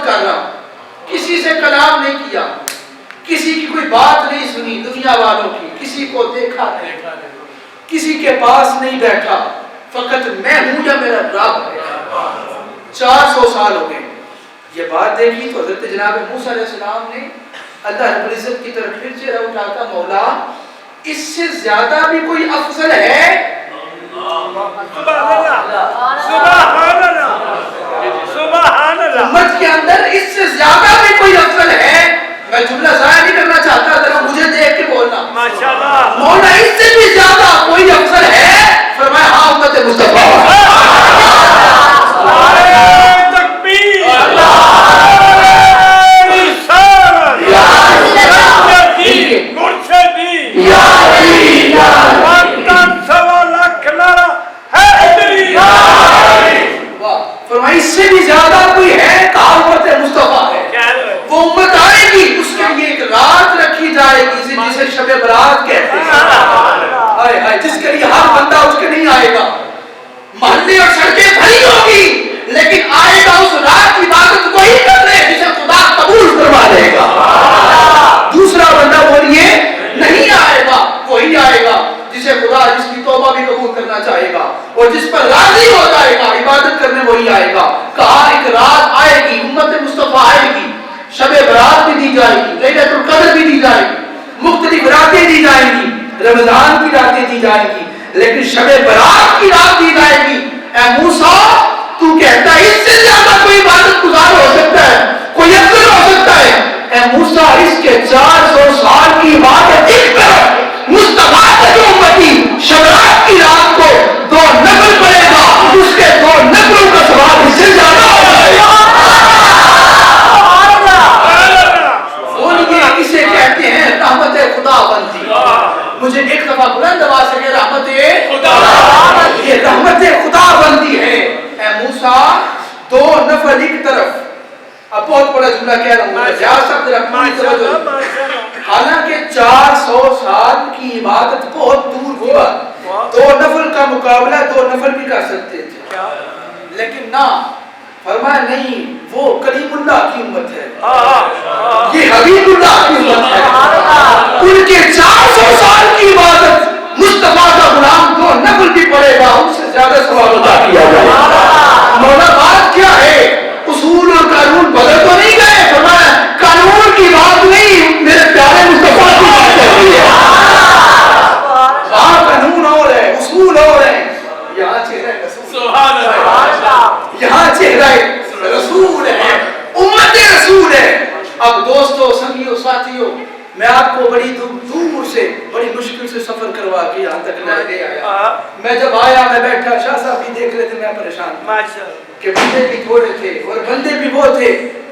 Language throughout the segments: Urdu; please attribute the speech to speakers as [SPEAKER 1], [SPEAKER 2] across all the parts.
[SPEAKER 1] تلاوت کر رہا ہوں، کسی سے کلام نہیں کیا، کسی کی کوئی بات نہیں سنی دنیا والوں کی، کسی کو دیکھا نہیں، کسی کے پاس نہیں بیٹھا، فقط میں ہوں یا میرا رب ہے۔ 400 سال ہو گئے۔ یہ بات دیکھی تو حضرت جناب موسیٰ علیہ السلام نے اللہ رب العزت کی طرف پھر چہرہ اٹھا کر مولا اس سے زیادہ بھی کوئی افضل ہے؟ امت کے اندر اس سے زیادہ بھی کوئی افضل ہے؟ میں جملہ ضائع نہیں کرنا چاہتا، ذرا مجھے دیکھ کے بولنا۔ مولا اس سے بھی زیادہ کوئی افضل ہے؟ فرمایا ہاں امت مصطفیٰ۔ فرمائی اس سے بھی زیادہ کوئی ہے؟ کہا امت مصطفیٰ ہے۔ وہ امت آئے گی، اس کے لیے ایک رات رکھی جائے گی جسے شب برات کہتے ہیں، جس کے لیے ہر بندہ اس کے نہیں آئے گا، محلے اور سڑکیں بھری ہوگی، لیکن آئے گا اس رات کی عبادت وہی کرنے جسے خدا قبول فرما لے گا۔ دوسرا بندہ بولیے نہیں آئے گا، وہی آئے گا جسے خدا جس کی توبہ بھی قبول کرنا چاہے گا اور جس پر راضی ہو جائے گا، عبادت کرنے وہی آئے گا۔ کہا ایک رات آئے گی، امت مصطفیٰ آئے گی، شب برات بھی دی جائے گی، لیلۃ القدر بھی دی جائے گی، مختلف راتیں دی جائیں گی، رمضان کی راتیں دی جائیں گی، لیکن شب برات کی رات دی جائے گی۔ اے موسیٰ تو کہتا ہے اس سے زیادہ کوئی عبادت گزار ہو سکتا ہے، کوئی افضل ہو سکتا ہے؟ اے موسیٰ اس کے 400 سال کی عبادت ایک طرف، مصطفیٰ کا جو امتی شب برات کی رات کو 2 نفل پڑے گا، اس کے 2 نفلوں کا ثواب اس سے زیادہ ہو جائے گا۔ اسے کہتے ہیں رحمت خدا بندی۔ مجھے ایک دفعہ بلند آواز سے کہ رحمت خدا، یہ رحمت خدا بندی ہے۔ اے موسیٰ 2 نفل ایک طرف، اب بہت بڑا جملہ کہہ رہا ہوں، ریاست رکھنی توجہ، حالانکہ 400 سال کی عبادت بہت دور کی بات، 2 نفل کا مقابلہ 2 نفل بھی کر سکتے تھے، لیکن نہ، فرمایا نہیں، وہ کلیم اللہ کی امت ہے، یہ حبیب اللہ کی امت ہے، ان کے 400 سال کی عبادت مصطفیٰ کا غلام 2 نفل بھی پڑے گا، ان سے زیادہ ثواب عطا کیا جائے گا۔ مولا بات کیا ہے؟ اصول اور قانون بدل تو نہیں گئے، فرمایا قانون کی بات نہیں، میرے پیارے مصطفیٰ کی بات کر رہی ہے۔ وہاں قانون اور ہے، اصول اور ہے، یہاں چہرہ رسول، یہاں چہرہ رسول ہے، امت رسول ہے۔ اب دوستو، سنگیو، ساتھیو، میں آپ کو بڑی دور سے، بڑی مشکل سے سفر کروا کے یہاں تک لے آیا۔ میں جب آیا، میں بیٹھا، شاہ صاحب بھی دیکھ رہے تھے، میں پریشان کہ بندے بھی تھوڑے تھے اور بندے بھی وہ تھے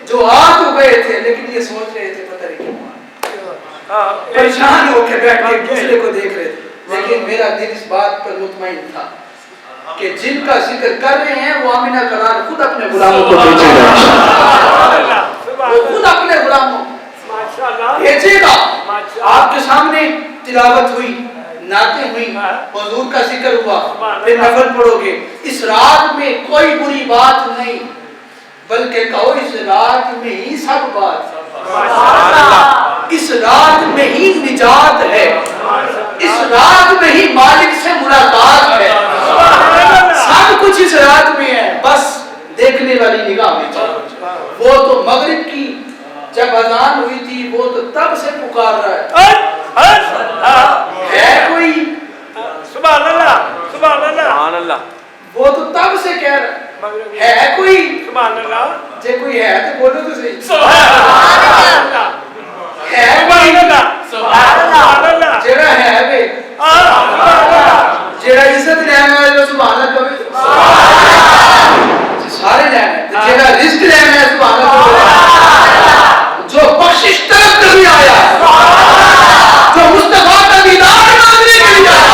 [SPEAKER 1] جو آ تو گئے تھے، لیکن یہ سوچ رہے تھے پتہ نہیں کیوں، پریشان ہو کے بیٹھ کے دوسرے کو دیکھ رہے تھے، لیکن میرا دل اس بات پر مطمئن تھا کہ جن کا ذکر کر رہے ہیں وہ آمینہ قرار خود اپنے غلاموں کو بھیجے گا، وہ خود اپنے غلاموں بھیجے گا۔ آپ کے سامنے تلاوت ہوئی، نعتیں ہوئی، حضور کا ذکر ہوا، پھر نفل پڑھو گے۔ اس رات میں کوئی بری بات نہیں، بلکہ کہو اس رات میں ہی سب بات، اس رات میں ہی نجات ہے، اس رات میں ہی مالک سے ملاقات ہے، سب کچھ اس رات میں ہے، بس دیکھنے والی نگاہ میں چاہیے۔ وہ تو مغرب کی جب اذان ہوئی تھی، وہ تو تب سے پکار رہا ہے کوئی،
[SPEAKER 2] سبحان اللہ، سبحان اللہ،
[SPEAKER 1] وہ تو تب سے کہہ رہا ہے کوئی،
[SPEAKER 2] سبحان اللہ،
[SPEAKER 1] جے کوئی ہے تو بولو تو صحیح،
[SPEAKER 2] سبحان اللہ،
[SPEAKER 1] ہے کوئی،
[SPEAKER 2] سبحان اللہ،
[SPEAKER 1] جڑا ہے بے، جڑا عزت لینا ہے جو سبحان اللہ کہے، سارے لینا ہے، جڑا رزق لینا ہے سبحان اللہ، جو بخشش طرف کبھی آیا، جو مصطفیٰ کا دیدار مانگنے کے لیے آیا،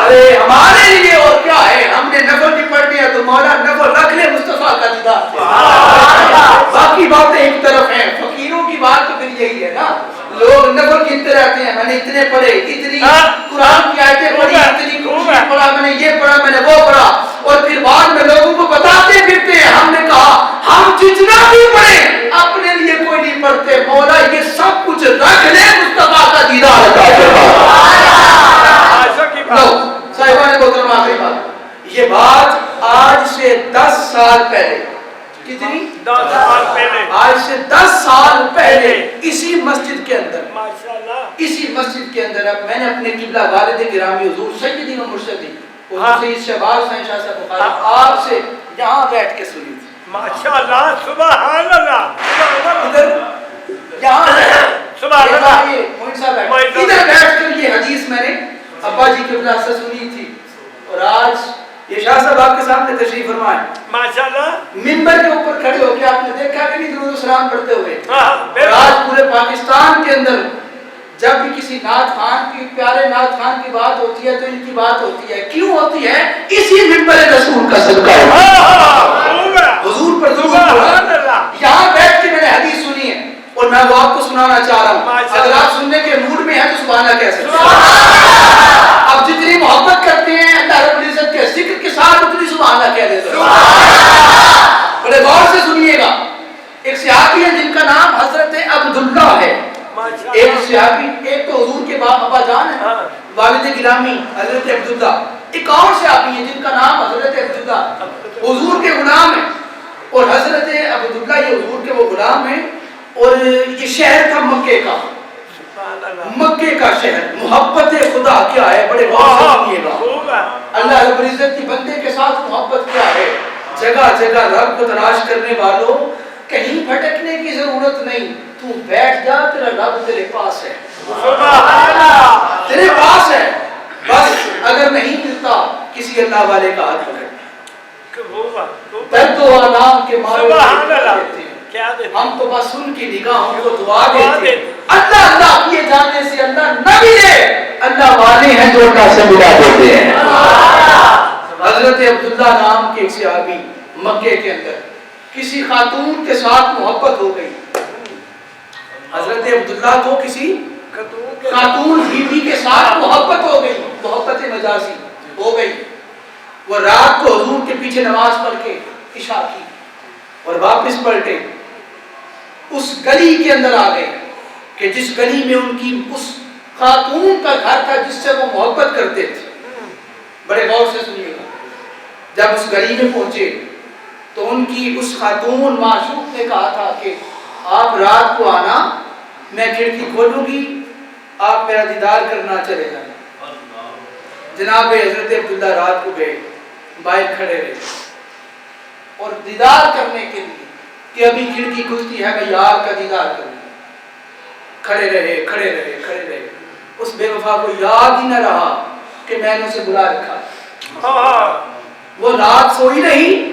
[SPEAKER 1] ارے ہمارے لیے اور کیا ہے، ہم نے نفل بھی پڑھ لیا تو مولا نفل رکھ لے، مصطفیٰ کا دیدار، باقی باتیں ایک طرف ہیں۔ فقیروں کی بات تو پھر یہی ہے نا، لوگ نفل گنتے رہتے ہیں، میں نے اتنے پڑھے، اتنی قرآن کی آیتیں پڑھی، اتنی پڑھا، میں نے یہ پڑھا، میں نے وہ پڑھا، اور پھر بعد میں لوگوں کو بتاتے پھرتے ہیں ہم نے کہا ہم جتنا بھی پڑھیں اپنے لیے کوئی نہیں پڑھتے، مولا یہ سب کچھ رکھ لے مصطفیٰ کا دیدار عطا فرما۔ صاحبان محترم آخری بات، یہ بات آج سے 10 سال پہلے، کتنی
[SPEAKER 2] 10 سال پہلے،
[SPEAKER 1] آج سے 10 سال پہلے اسی مسجد کے اندر،
[SPEAKER 2] ماشاءاللہ
[SPEAKER 1] اسی مسجد کے اندر اب میں نے اپنے قبلہ والد گرامی حضور سیدی و مرشدی حضور سید شہباز صاحب شاہ صاحب بخاری آپ سے یہاں بیٹھ کے سنی تھی،
[SPEAKER 2] ماشاءاللہ سبحان اللہ،
[SPEAKER 1] ادھر یہاں
[SPEAKER 2] سبحان اللہ،
[SPEAKER 1] یہ موین صاحب ادھر بیٹھ کر یہ حدیث میں نے ابا جی قبلہ سے سنی تھی، اور آج یہ شاہ صاحب آپ کے سامنے تشریف فرمائے
[SPEAKER 2] ماشاءاللہ،
[SPEAKER 1] منبر کے اوپر کھڑے ہو کے آپ نے دیکھا کہ نہیں درود و سلام پڑھتے ہوئے،
[SPEAKER 2] ہاں
[SPEAKER 1] اور آج پورے پاکستان کے اندر جب بھی کسی نعت خوان کی پیارے نعت خوان کی بات ہوتی ہے تو ان کی بات ہوتی ہے، کیوں ہوتی ہے؟ اسی منبر رسول کا صدقہ ہے، حضور پر درود پڑھا، یہاں بیٹھ کے میں نے حدیث سنی ہے اور میں وہ آپ کو سنانا چاہ رہا ہوں، اگر آپ سننے کے موڈ میں ہیں تو سبحان اللہ کہہ سکتے ہیں، آپ جتنی محبت کرتے ہیں اللہ رب العزت کے ذکر کے ساتھ اتنی سبحان اللہ کہہ دیتے ہیں، بڑے غور سے سنیے گا، ایک صحابی ہے جن کا نام حضرت عبداللہ ہے، ایک صحابی، ایک تو حضور کے باپ ابا جان ہے والد گرامی حضرت عبداللہ، ایک اور صحابی ہے جن کا نام حضرت عبداللہ حضور کے غلام ہیں، اور حضرت عبداللہ یہ حضور کے وہ غلام ہیں، اور یہ شہر تھا مکے کا، مکے کا شہر، محبت خدا کیا ہے بڑے غور سے سنیے گا، اللہ رب العزت کی بندے کے ساتھ محبت کیا ہے، جگہ جگہ رب کو تلاش کرنے والوں کہیں بھٹکنے کی ضرورت نہیں، تو بیٹھ جا تیرا رب تیرے پاس ہے، تیرے پاس ہے، بس اگر نہیں ملتا کسی اللہ والے کا ہاتھ پکڑ، درد و آلام کے مارے ہم تو بس ان کی نگاہوں کو دعا دیتے ہیں، اللہ اللہ کیے جانے سے اللہ نہ ملے، اللہ والے ہیں جو اللہ سے ملا دیتے ہیں۔ حضرت عبداللہ نام کے ایک صحابی مکے کے اندر کسی خاتون کے ساتھ محبت ہو گئی، حضرت عبداللہ کو کسی خاتون بیوی کے ساتھ محبت ہو گئی، محبت مجازی ہو گئی، وہ رات کو حضور کے پیچھے نماز پڑھ کے عشاء کی اور واپس پلٹے، اس گلی کے اندر آ گئے کہ جس گلی میں ان کی اس خاتون کا گھر تھا جس سے وہ محبت کرتے تھے، بڑے غور سے سنیے گا، جب اس گلی میں پہنچے تو ان کی اس خاتون معشوق نے کہا تھا کہ آپ رات کو آنا، میں کھڑکی کھولوں گی، آپ میرا دیدار کرنا چلے جانا۔ جناب حضرت عبداللہ رات کو گئے، باہر کھڑے رہے اور دیدار کرنے کے لیے کہ ابھی کھڑکی کھلتی ہے میں یار کا دیدار کروں، کھڑے رہے کھڑے رہے کھڑے رہے، اس بے وفا کو یاد ہی نہ رہا کہ میں نے اسے بلا رکھا، وہ رات سوئی نہیں،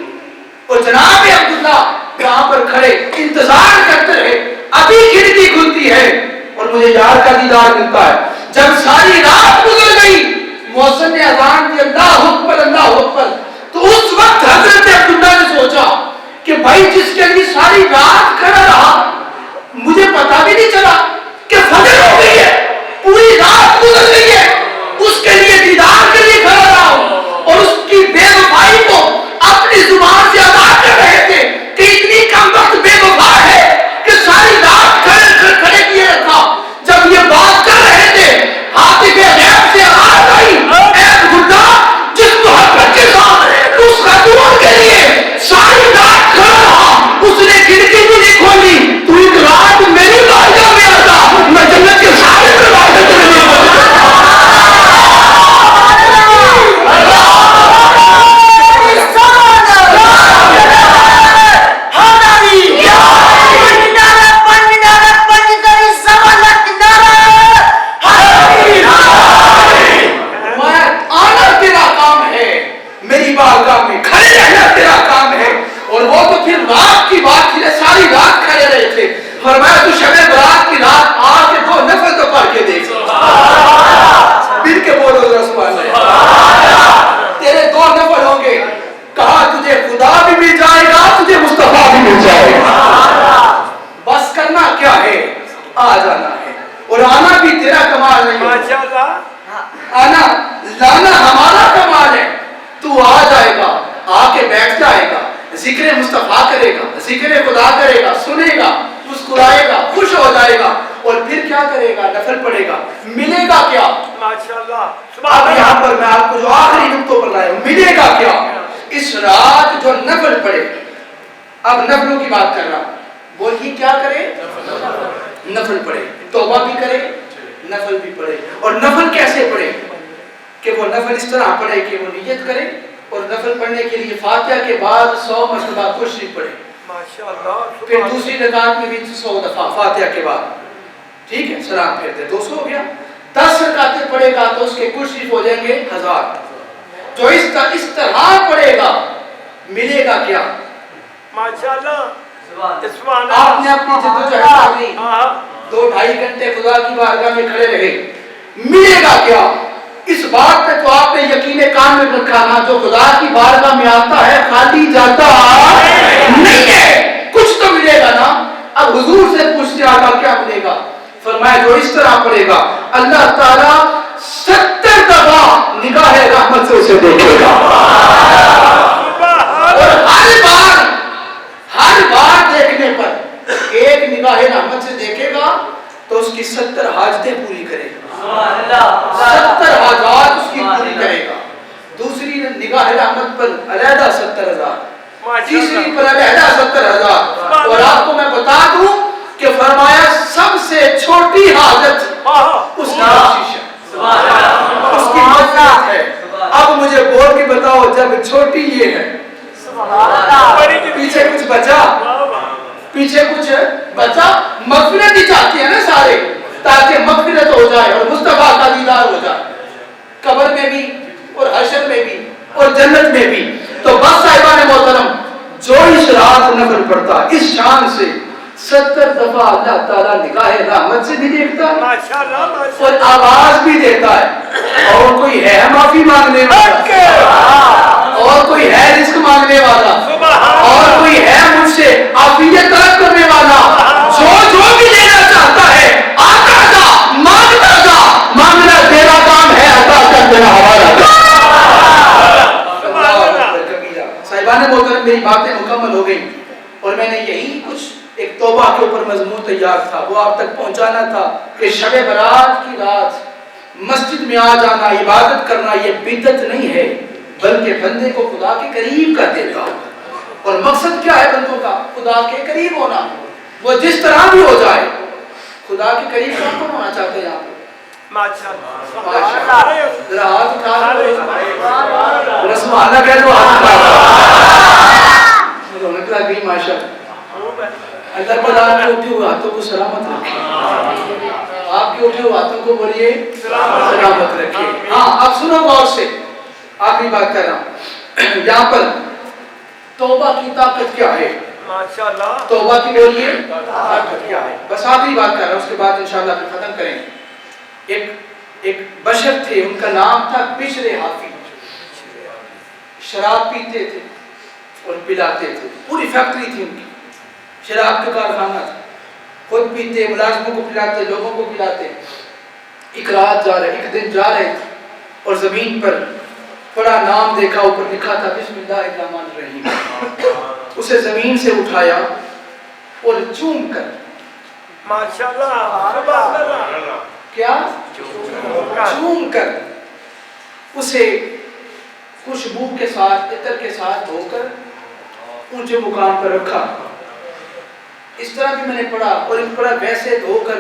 [SPEAKER 1] اور جناب عبداللہ وہاں پر کھڑے انتظار کرتے رہے، ابھی کھڑکی کھلتی ہے اور مجھے یار کا دیدار ملتا ہے، جب ساری رات گزر گئی مؤذن نے اذان دی اللہ اکبر اللہ اکبر، تو اس وقت حضرت عبداللہ نے سوچا کہ بھائی جس کے لیے ساری رات کھڑا رہا مجھے پتا بھی نہیں چلا کہ فجر ہو گئی ہے، پوری رات گزر گئی ہے، اس کے لیے دیدار کے لیے کھڑا رہا ہوں، اور اس کی بے وفائی کو اپنی زبان سے ادا کر رہے تھے کہ اتنی کم وقت بے وفا ہے کہ ساری رات کھڑے کیے رکھا، جب یہ بات کر رہے تھے ہاتھ کے غیب سے آواز آئی، اے عبداللہ جس محبت کے ساتھ اس خاتون کے لیے ساری رات کھڑا رہا اس نے کھڑکی بھی نہیں کھولی، تو ایک رات میری بارگاہ میں آتا، میں جنت کے سارے ہو جائے گا اور پھر کیا کرے گا؟ نفل پڑھے گا. ملے گا کیا؟
[SPEAKER 2] ماشاءاللہ.
[SPEAKER 1] اب یہاں پر میں آپ کو جو آخری نقطوں پر لایا ہوں، ملے گا کیا؟ اس رات جو نفل پڑھے. اب نفلوں کی بات کر رہا ہوں. بولیے کیا کرے؟ نفل پڑھے. توبہ بھی کرے، نفل بھی پڑھے. اور نفل کیسے پڑھے؟ کہ وہ نفل اس طرح پڑھے کہ وہ نیت کرے اور نفل پڑھنے کے لیے فاتحہ کے بعد 100 مرتبہ کل شریف پڑھے.
[SPEAKER 2] ماشاءاللہ.
[SPEAKER 1] پھر دوسری رکعت میں بھی 100 دفعہ فاتحہ کے بعد. ٹھیک ہے، سلام پھیرتے 200 ہو گیا. 10 رکعتیں پڑھے گا تو اس کے کل شریف ہو جائیں گے 1000. جو اس طرح پڑھے گا ملے گا کیا؟
[SPEAKER 2] ماشاءاللہ.
[SPEAKER 1] آپ نے اپنی جدوجہد کی 2-2.5 گھنٹے خدا کی بارگاہ میں کھڑے رہے، ملے گا کیا؟ اس بات پہ تو آپ نے یقین کامل رکھا نا، جو خدا کی بارگاہ میں آتا ہے خالی جاتا نہیں ہے، کچھ تو ملے گا نا. اب حضور سے پوچھتے آقا کیا ملے گا؟ فرمایا جو اس طرح پڑھے گا اللہ تعالیٰ 70 دفعہ نگاہ رحمت سے اسے دیکھے گا. اور ہر بار دیکھنے پر ایک نگاہ رحمت سے دیکھے گا تو اس کی 70 حاجتیں پوری کرے گا. 70 حاجات اس کی پوری کرے گا. دوسری نگاہ رحمت پر علیحدہ 70,000، تیسری پر علیحدہ 70,000. اور آپ کو میں بتا دوں کہ فرمایا سب سے چھوٹی حاجت اس کی بخشش ہے، اس کی مغفرت ہے. اب مجھے بول کے بتاؤ جب چھوٹی یہ ہے پیچھے کچھ بچا؟ مغفرت ہی چاہتی ہے نا سارے، تاکہ مغفرت ہو جائے اور مصطفیٰ کا دیدار ہو جائے قبر میں بھی اور حشر میں بھی اور جنت میں بھی. تو بس صاحبان محترم، جو اس رات نفل پڑھتا اس شان سے 70 دفعہ اللہ تعالیٰ نگاہ رحمت سے بھی دیکھتا ہے اور آواز بھی دیتا ہے. اور کوئی ہے معافی مانگنے والا، اور کوئی ہے رزق مانگنے والا، اور کوئی ہے مجھ سے عافیت طلب کرنے والا. جو بھی لینا چاہتا ہے آتا جا، مانگتا جا. مانگنا تیرا کام ہے، عطا کر دینا ہمارا کام. صاحبان محترم، میری باتیں مکمل ہو گئی اور میں نے یہی کچھ ایک توبہ کے اوپر مضمون تیار تھا، وہ آپ تک پہنچانا تھا کہ شب برات کی رات مسجد میں آ جانا، عبادت کرنا یہ بدعت نہیں ہے، بلکہ بندے کو خدا کے قریب کر دیتا. اور مقصد کیا ہے بندوں کا؟ خدا کے قریب ہونا. وہ جس طرح بھی ہو جائے خدا کے قریب کون ہونا چاہتے ہیں آپ؟ ذرا ہاتھ اٹھا دو، رسم اللہ کہہ دو، ہاتھ اٹھا دو. رونق لگ گئی ماشاءاللہ. اللہ تعالیٰ آپ کے اٹھے ہوئے ہاتھوں کو سلامت رکھے. آپ کے اٹھے ہوئے ہاتھوں کو بولیے سلامت رکھے. ہاں اب سنو غور سے، آخری بات کر رہا ہوں. یہاں پر توبہ کی طاقت کیا ہے؟ توبہ کی بولیے طاقت کیا ہے؟ بس آخری بات کر رہا ہوں، اس کے بعد انشاءاللہ پھر ختم کریں. ایک بشر تھے، ان کا نام تھا بشر حافی. شراب پیتے تھے اور پلاتے تھے، پوری فیکٹری تھی ان کی، شراب کا کارخانہ تھا. خود پیتے، ملازموں کو پلاتے، لوگوں کو پلاتے. ایک رات ایک دن جا رہے تھے اور زمین پر بڑا نام دیکھا، اوپر لکھا تھا بسم اللہ الرحمن الرحیم. اسے زمین سے اٹھایا اور چوم کر، کیا چوم کر اسے خوشبو کے ساتھ، عطر کے ساتھ دھو کر اونچے مقام پر رکھا. اس طرح بھی میں نے پڑھا. اور اس طرح ویسے دھو کر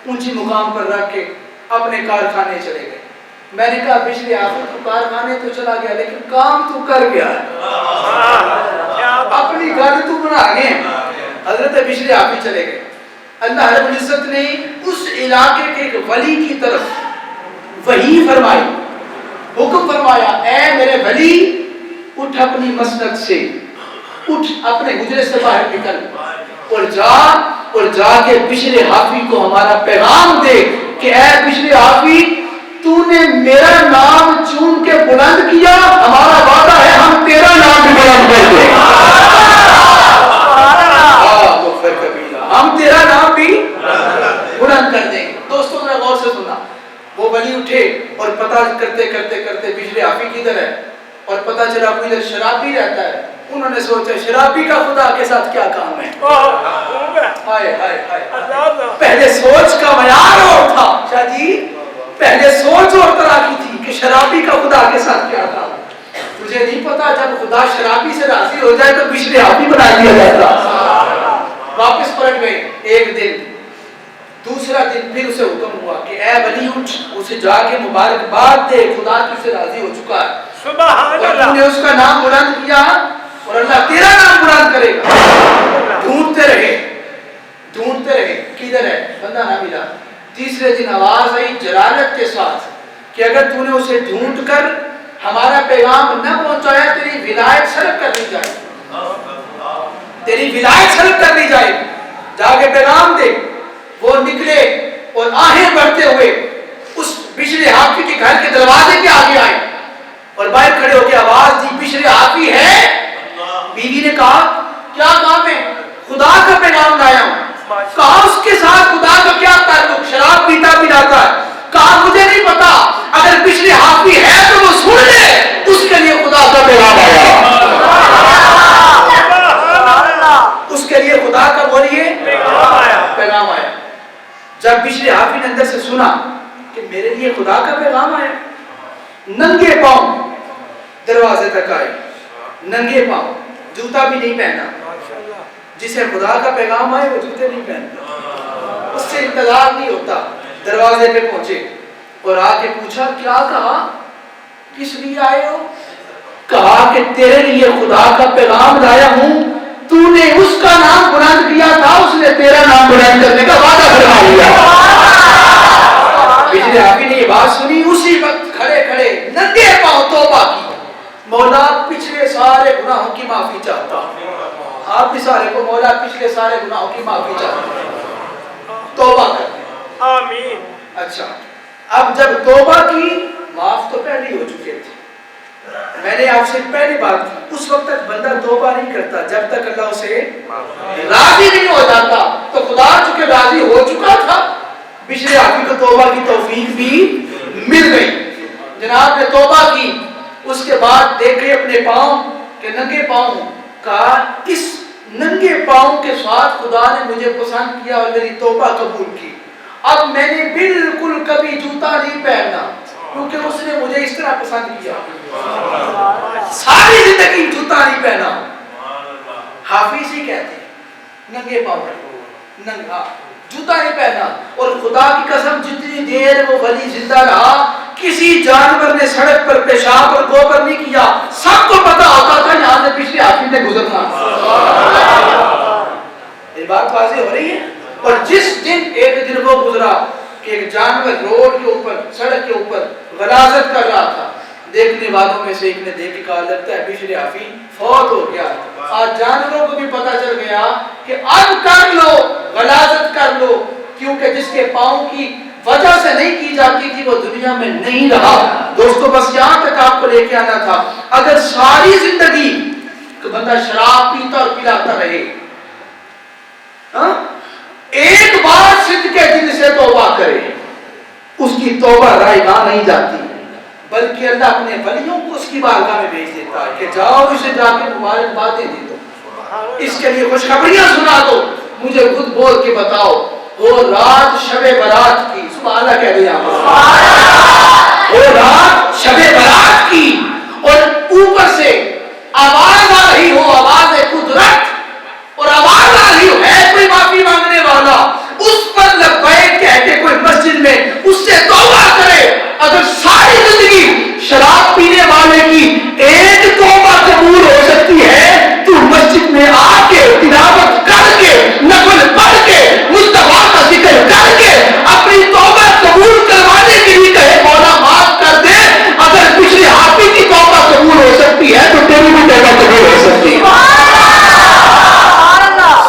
[SPEAKER 1] اونچی مقام پر رکھ کے اپنے کارخانے چلے گئے. میں نے کہا بشری حافظ تو کارخانے تو چلا گیا لیکن کام تو کر گیا ہے، اپنی گاڑی تو بنا گئے. حضرت بشری حافظ چلے گئے. اللہ رب العزت نے اس علاقے کے ایک ولی کی طرف وحی فرمائی، حکم فرمایا، اے میرے ولی اٹھ اپنی مسند سے، اٹھ اپنے حجرے سے باہر نکل اور جا کے بشر حافی کو ہمارا پیغام دے کہ اے بشر حافی، تو نے میرا نام چون کے بلند کیا، ہمارا وعدہ ہے ہم تیرا نام بھی بلند کر دیں. ہم تیرا نام بھی بلند کر دیں. دوستوں نے غور سے سنا. وہ ولی اٹھے اور پتہ کرتے کرتے کرتے بشر حافی کدھر ہے، اور پتہ چلا کوئی ادھر شرابی رہتا ہے، انہوں نے سوچا شرابی کا خدا کے ساتھ کیا کام ہے. ہائے ہائے ہائے. پہلے سوچ کا معیار اور تھا شاہ جی, پہلے سوچ اور طرح کی تھی کہ شرابی کا خدا کے ساتھ کیا کام ہے. تجھے نہیں پتا جب خدا شرابی سے راضی ہو جائے تو بشر حافی بنا دیا جاتا. واپس پلٹ گئے. ایک دن دوسرا دن پھر اسے حکم ہوا کہ اے ولی اٹھ, اسے جا کے مبارکباد دے, خدا تجھ سے راضی ہو چکا ہے.
[SPEAKER 2] سبحان اللہ.
[SPEAKER 1] تم نے اس کا نام بلند کیا اور اللہ تیرا نام بلند کرے گا. ڈھونڈتے رہے کدھر ہے, بندہ نہ ملا. تیسرے دن آواز آئی جلالت کے ساتھ کہ اگر تو نے اسے ڈھونڈ کر ہمارا پیغام نہ پہنچایا تیری ولایت سلب کر دی جائے, تیری ولایت سلب کر دی جائے. جا کے پیغام دے. وہ نکلے اور آہیں بڑھتے ہوئے اس بشر حافی کے گھر کے دروازے کے آگے آئے اور باہر کھڑے ہو کے آواز دی بشر حافی ہے. بیوی نے کہا کیا کام ہے؟ خدا کا پیغام لایا ہوں. کہا اس کے ساتھ خدا کا کیا تعلق, شراب پیتا پلاتا ہے. کہا مجھے نہیں پتا, اگر بشر حافی ہے تو وہ سن لے, اس کے لیے خدا کا پیغام آیا. اس کے لیے خدا کا بولیے پیغام آیا. جب بشر حافی نے اندر سے سنا کہ میرے لیے خدا کا پیغام آیا, ننگے پاؤں دروازے تک آئے. ننگے پاؤں, جوتا بھی نہیں پہنا. جسے خدا کا پیغام آئے وہ جوتے نہیں پہنتا, اس سے انتظار نہیں ہوتا. دروازے پہ پہنچے اور آ کے پوچھا کیا کہا, کس لیے آئے ہو؟ کہا کہ تیرے لیے خدا کا پیغام لایا ہوں. تو نے اس کا نام بلند کیا تھا, اس نے تیرا نام بلند کرنے کا وعدہ فرما لیا. بشر حافی نے یہ بات سنی, اسی وقت کھڑے کھڑے ننگے پاؤں توبہ کی. مولا پچھلے سارے گناہوں کی معافی چاہتا ہوں. آپ بھی سارے کو مولا پچھلے سارے گناہوں کی معافی چاہتا ہوں, توبہ کرتے.
[SPEAKER 2] آمین.
[SPEAKER 1] اچھا, اب جب توبہ کی, معاف تو پہلے ہو چکے تھے. میں نے آپ سے پہلی بات کی, اس وقت تک بندہ توبہ نہیں کرتا جب تک اللہ اسے راضی نہیں ہو جاتا. تو خدا چونکہ راضی ہو چکا تھا, بشر حافی کو توبہ کی توفیق بھی مل گئی. جناب نے توبہ کی. اس کے بعد دیکھے اپنے پاؤں کہ ننگے پاؤں. کہا اس ننگے پاؤں کے ساتھ خدا نے مجھے پسند کیا اور میری توبہ قبول کی. اب میں نے بالکل کبھی جوتا نہیں پہننا کیونکہ اس نے مجھے اس طرح پسند کیا. ساری زندگی جوتا نہیں پہنا. حافظ ہی کہتے ہیں ننگے پاؤں, ننگا جوتا نہیں پہنا. اور خدا کی قسم جتنی دیر وہ ولی زندہ رہا, کسی جانور نے سڑک پر پیشاب اور گوبر نہیں کیا. سب کو پتا ہوتا تھا یہاں سے پچھلے حافظ نے گزرنا. یہ بات واضح ہو رہی ہے. اور جس دن ایک دن وہ گزرا کہ ایک جانور روڈ کے اوپر, سڑک کے اوپر غلاظت کر رہا تھا, دیکھنے والوں میں سے ایک نے دیکھ کے کہا لگتا ہے بشر حافی فوت ہو گیا. آج جانوروں کو بھی پتا چل گیا کہ اب کر لو, غلاظت کر لو, کیونکہ جس کے پاؤں کی وجہ سے نہیں کی جاتی تھی وہ دنیا میں نہیں رہا. دوستو بس یہاں تک آپ کو لے کے آنا تھا. اگر ساری زندگی تو بندہ شراب پیتا اور پلاتا رہے, ایک بار صدقے دل سے توبہ کرے, اس کی توبہ رائے گاہ نہیں جاتی, بلکہ اللہ اپنے ولیوں کو اس کی بارگاہ میں بھیج دیتا ہے کہ جاؤ اسے جا کے مبارکبادیں دے دو, اس کے لیے خوشخبریاں سنا دو, مجھے خود بول کے بتاؤ. وہ رات شب برات کی, سبحان اللہ کہہ دیا, وہ رات شب برات کی, اور اوپر سے آواز آ رہی ہو, آواز قدرت, اور آواز آ رہی ہو ہے کوئی معافی مانگنے والا, اس پر لبیک کہہ کے کوئی مسجد میں اس سے توبہ کرے. اگر ساری زندگی شراب پینے والے کی